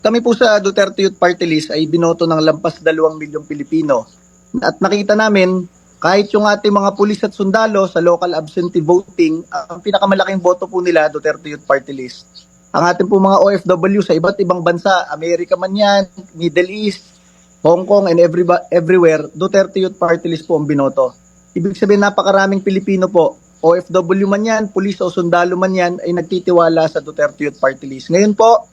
Kami po sa Duterte Youth Party List ay binoto ng lampas 2 milyong Pilipino. At nakita namin, kahit yung ating mga pulis at sundalo sa local absentee voting, ang pinakamalaking boto po nila, Duterte Youth Party List. Ang ating po mga OFW sa iba't ibang bansa, Amerika man yan, Middle East, Hong Kong, and everywhere, Duterte Youth Party List po ang binoto. Ibig sabihin, napakaraming Pilipino po, OFW man yan, pulis o sundalo man yan, ay nagtitiwala sa Duterte Youth Party List. Ngayon po,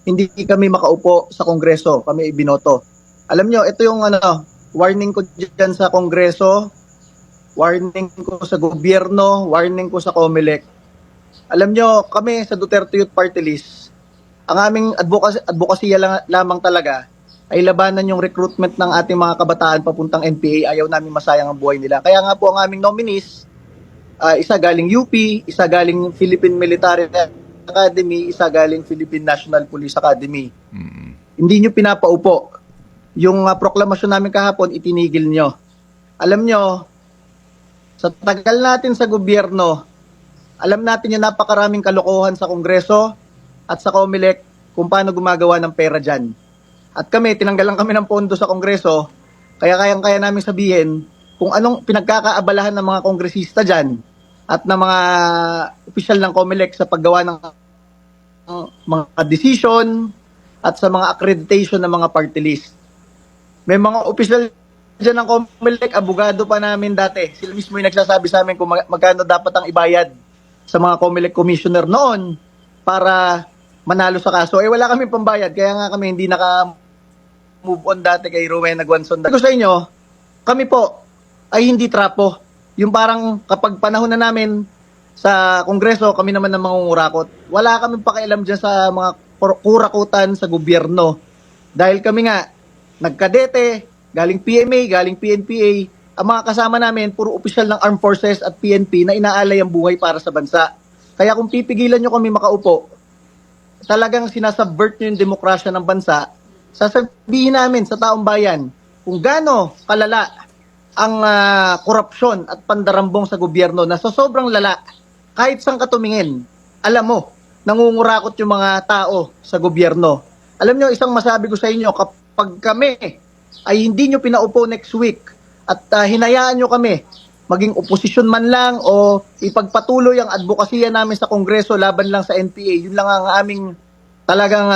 hindi kami makaupo sa Kongreso, kami ibinoto. Alam nyo, ito yung warning ko dyan sa Kongreso, warning ko sa gobyerno, warning ko sa COMELEC. Alam nyo, kami sa Duterte Youth Party List, ang aming advokasya lamang talaga ay labanan yung recruitment ng ating mga kabataan papuntang NPA. Ayaw namin masayang ang buhay nila. Kaya nga po ang aming nominees, isa galing UP, isa galing Philippine Military Academy, isa galing Philippine National Police Academy. Hindi nyo pinapaupo. Yung proklamasyon namin kahapon, itinigil nyo. Alam nyo, sa tagal natin sa gobyerno, alam natin yung napakaraming kalokohan sa Kongreso at sa COMELEC kung paano gumagawa ng pera dyan. At kami, tinanggalan kami ng pondo sa Kongreso, kaya kayang-kaya namin sabihin kung anong pinagkakaabalahan ng mga kongresista dyan at ng mga opisyal ng COMELEC sa paggawa ng mga decision at sa mga accreditation ng mga party list. May mga opisyal dyan ng COMELEC, abogado pa namin dati. Sila mismo yung nagsasabi sa amin kung magkano dapat ang ibayad sa mga COMELEC commissioner noon para manalo sa kaso. Eh wala kami pambayad, kaya nga kami hindi naka-move on dati kay Rowena Guanzon. Ko sa inyo, kami po ay hindi trapo. Yung parang kapag panahon na namin sa Kongreso, kami naman ang mangungurakot. Wala kami pakialam dyan sa mga kurakutan sa gobyerno. Dahil kami nga, nagkadete, galing PMA, galing PNPA, ang mga kasama namin, puro opisyal ng Armed Forces at PNP na inaalay ang buhay para sa bansa. Kaya kung pipigilan nyo kami makaupo, talagang sinasubvert nyo yung demokrasya ng bansa, sasabihin namin sa taong bayan kung gaano kalala ang korupsyon at pandarambong sa gobyerno na sa sobrang lala, kahit saan ka tumingin, alam mo, nangungurakot yung mga tao sa gobyerno. Alam nyo, isang masabi ko sa inyo, kapag kami ay hindi nyo pinaupo next week at hinayaan nyo kami, maging oposisyon man lang o ipagpatuloy ang advokasya namin sa Kongreso laban lang sa NPA, yun lang ang aming talagang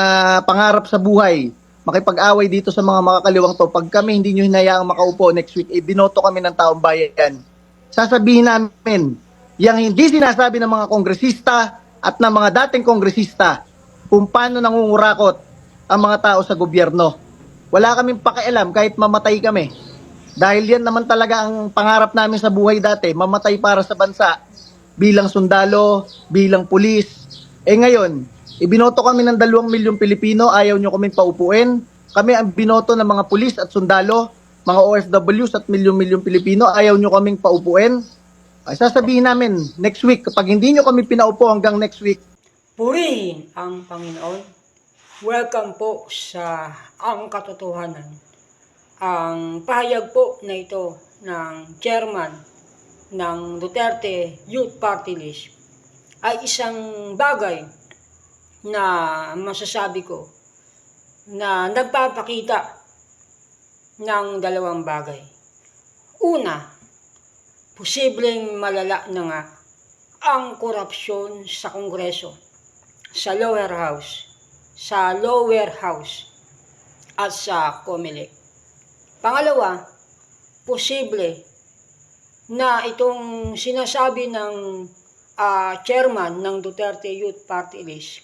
pangarap sa buhay, makipag-away dito sa mga makakaliwang to. Pag kami hindi nyo hinayaang makaupo next week, binoto kami ng taong bayan. Sasabihin namin, yung hindi sinasabi ng mga kongresista at ng mga dating kongresista kung paano nangungurakot ang mga tao sa gobyerno. Wala kaming pakialam kahit mamatay kami. Dahil yan naman talaga ang pangarap namin sa buhay dati, mamatay para sa bansa bilang sundalo, bilang pulis. Eh ngayon, ibinoto kami ng 2 milyong Pilipino, ayaw nyo kaming paupuin. Kami ang binoto ng mga pulis at sundalo, mga OFWs at milyong-milyong Pilipino, ayaw nyo kaming paupuin. Ay sasabihin namin, next week, kapag hindi nyo kami pinaupo hanggang next week. Purihin ang Panginoon. Welcome po sa Ang Katotohanan. Ang pahayag po na ito ng chairman ng Duterte Youth Party List ay isang bagay na masasabi ko na nagpapakita ng dalawang bagay. Una, posibleng malala na nga ang korupsyon sa Kongreso, sa lower house at sa COMELEC. Pangalawa, posible na itong sinasabi ng chairman ng Duterte Youth Party List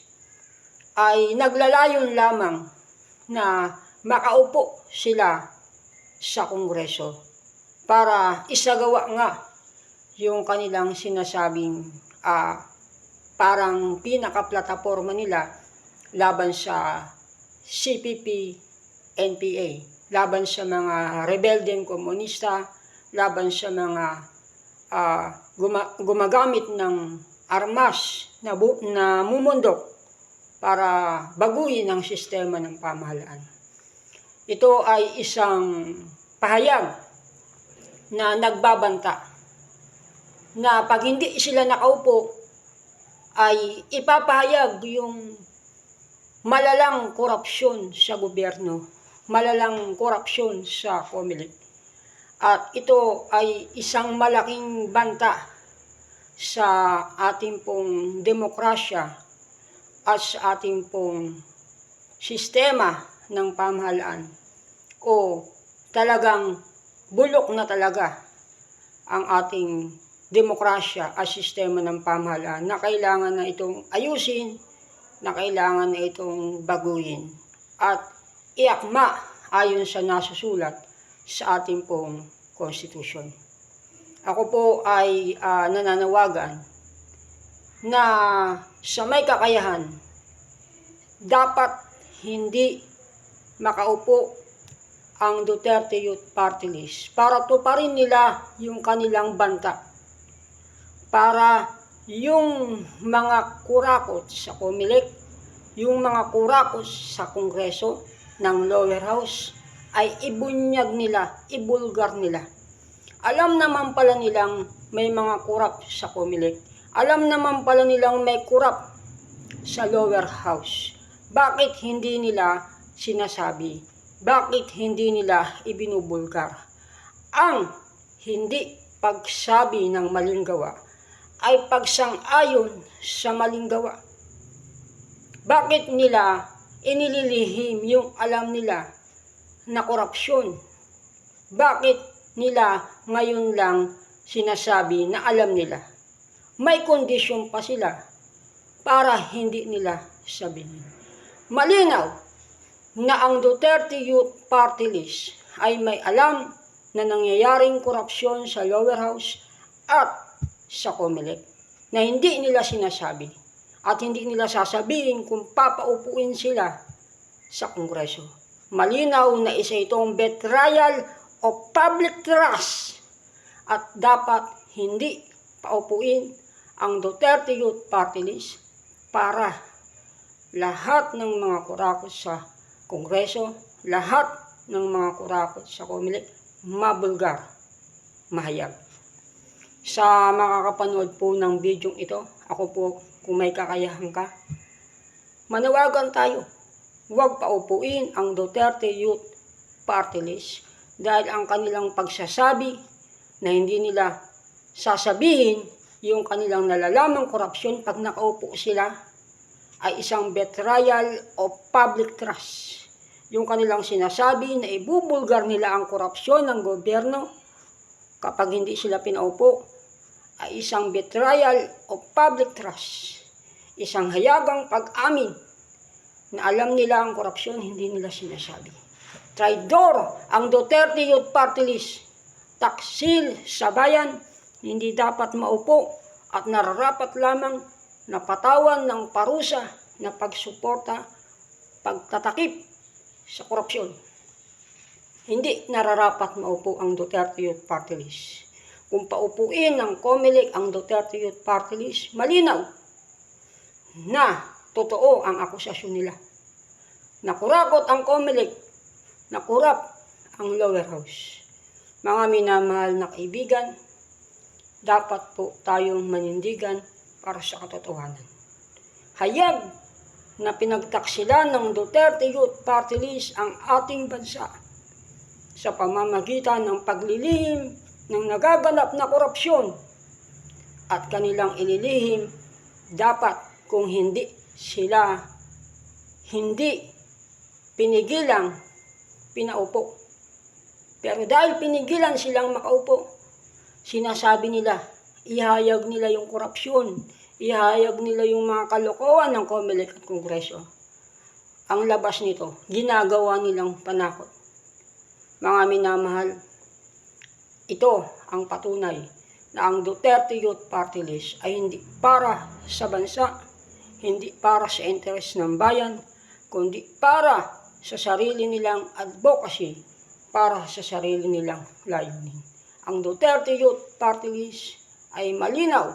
ay naglalayon lamang na makaupo sila sa Kongreso para isagawa nga yung kanilang sinasabing parang pinaka-plataforma nila laban sa CPP, NPA, laban sa mga rebeldeng komunista, laban sa mga gumagamit ng armas na mumundok para baguhin ang sistema ng pamahalaan. Ito ay isang pahayag na nagbabanta na pag hindi sila nakaupo ay ipapahayag yung malalang korupsyon sa gobyerno, malalang korupsyon sa COMELEC. At ito ay isang malaking banta sa ating pong demokrasya at sa ating pong sistema ng pamahalaan, o talagang bulok na talaga ang ating demokrasya at sistema ng pamahalaan na kailangan na itong ayusin, na kailangan na itong baguhin at iakma ayon sa nasusulat sa ating pong konstitusyon. Ako po ay nananawagan na sa may kakayahan, dapat hindi makaupo ang Duterte Youth Party List para tuparin nila yung kanilang banta, para yung mga kurakot sa COMELEC, yung mga kurakot sa Kongreso ng lower house ay ibunyag nila, ibulgar nila. Alam naman pala nilang may mga kurap sa COMELEC. Alam naman pala nilang may kurap sa lower house. Bakit hindi nila sinasabi? Bakit hindi nila ibinubulgar? Ang hindi pagsabi ng maling gawa ay pagsang-ayon sa maling gawa. Bakit nila inililihim yung alam nila na korupsyon? Bakit nila ngayon lang sinasabi na alam nila? May kondisyon pa sila para hindi nila sabihin. Malinaw na ang Duterte Youth Party List ay may alam na nangyayaring korupsyon sa lower house at sa COMELEC na hindi nila sinasabi at hindi nila sasabihin kung papaupuin sila sa Kongreso. Malinaw na isa itong betrayal of public trust at dapat hindi paupuin ang Duterte Youth Party List para lahat ng mga kurakot sa Kongreso, lahat ng mga kurakot sa COMELEC mabulgar, mahayag. Sa makakapanood po ng video ito, ako po, kung may kakayahan ka, manawagan tayo. Huwag paupuin ang Duterte Youth Party List dahil ang kanilang pagsasabi na hindi nila sasabihin yung kanilang nalalamang korupsyon pag nakaupo sila ay isang betrayal of public trust. Yung kanilang sinasabi na ibubulgar nila ang korupsyon ng gobyerno kapag hindi sila pinaupo ay isang betrayal of public trust. Isang hayagang pag-amin na alam nila ang korupsyon, hindi nila sinasabi. Traidor ang Duterte Youth Party List. Taksil sa bayan, hindi dapat maupo at nararapat lamang na patawan ng parusa na pagsuporta, pagtatakip sa korupsyon. Hindi nararapat maupo ang Duterte Youth Party List. Kung paupuin ng COMELEC ang Duterte Youth Party List, malinaw na totoo ang akusasyon nila. Nakurakot ang COMELEC, nakurap ang lower house. Mga minamahal na kaibigan, dapat po tayong manindigan para sa katotohanan. Hayag na pinagtaksilan ng Duterte Youth Party List ang ating bansa sa pamamagitan ng paglilihim ng nagaganap na korupsyon at kanilang ililihim, dapat kung hindi sila pinigilang pinaupo. Pero dahil pinigilan silang makaupo, sinasabi nila, ihayag nila yung korupsyon, ihayag nila yung mga kalokohan ng COMELEC at Kongreso. Ang labas nito, ginagawa nilang panakot. Mga minamahal, ito ang patunay na ang Duterte Youth Party List ay hindi para sa bansa, hindi para sa interes ng bayan, kundi para sa sarili nilang advocacy, para sa sarili nilang layunin. Ang Duterte Youth Party List ay malinaw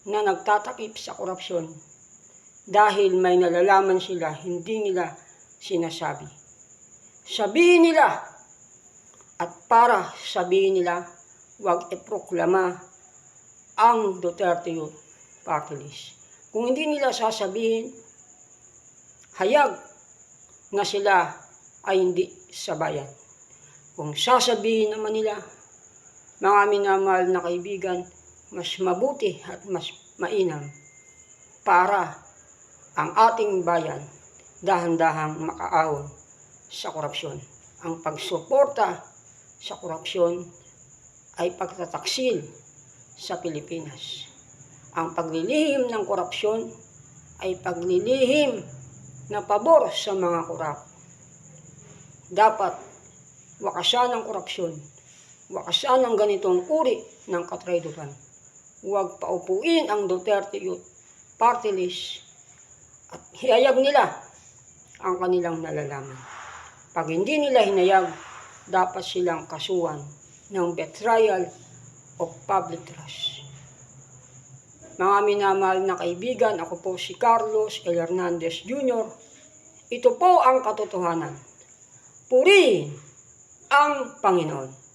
na nagtatakip sa korupsyon dahil may nalalaman sila, hindi nila sinasabi. Sabihin nila at para sabihin nila, huwag iproklama ang Duterte Youth Party List. Kung hindi nila sasabihin, hayag na sila ay hindi sa bayan. Kung sasabihin naman nila, mga minamahal na kaibigan, mas mabuti at mas mainam para ang ating bayan dahan-dahang makaahon sa korupsyon. Ang pagsuporta sa korupsyon ay pagtataksil sa Pilipinas. Ang paglilihim ng korupsyon ay paglilihim na pabor sa mga korap. Dapat wakasan ang korupsyon, wakasan ang ganitong uri ng katrayduran. Huwag paupuin ang Duterte Youth Party List at hiyayag nila ang kanilang nalalaman. Pag hindi nila hinayag, dapat silang kasuhan ng betrayal of public trust. Mga minamahal na kaibigan, ako po si Carlos L. Hernandez Jr. Ito po ang katotohanan. Purihin ang Panginoon.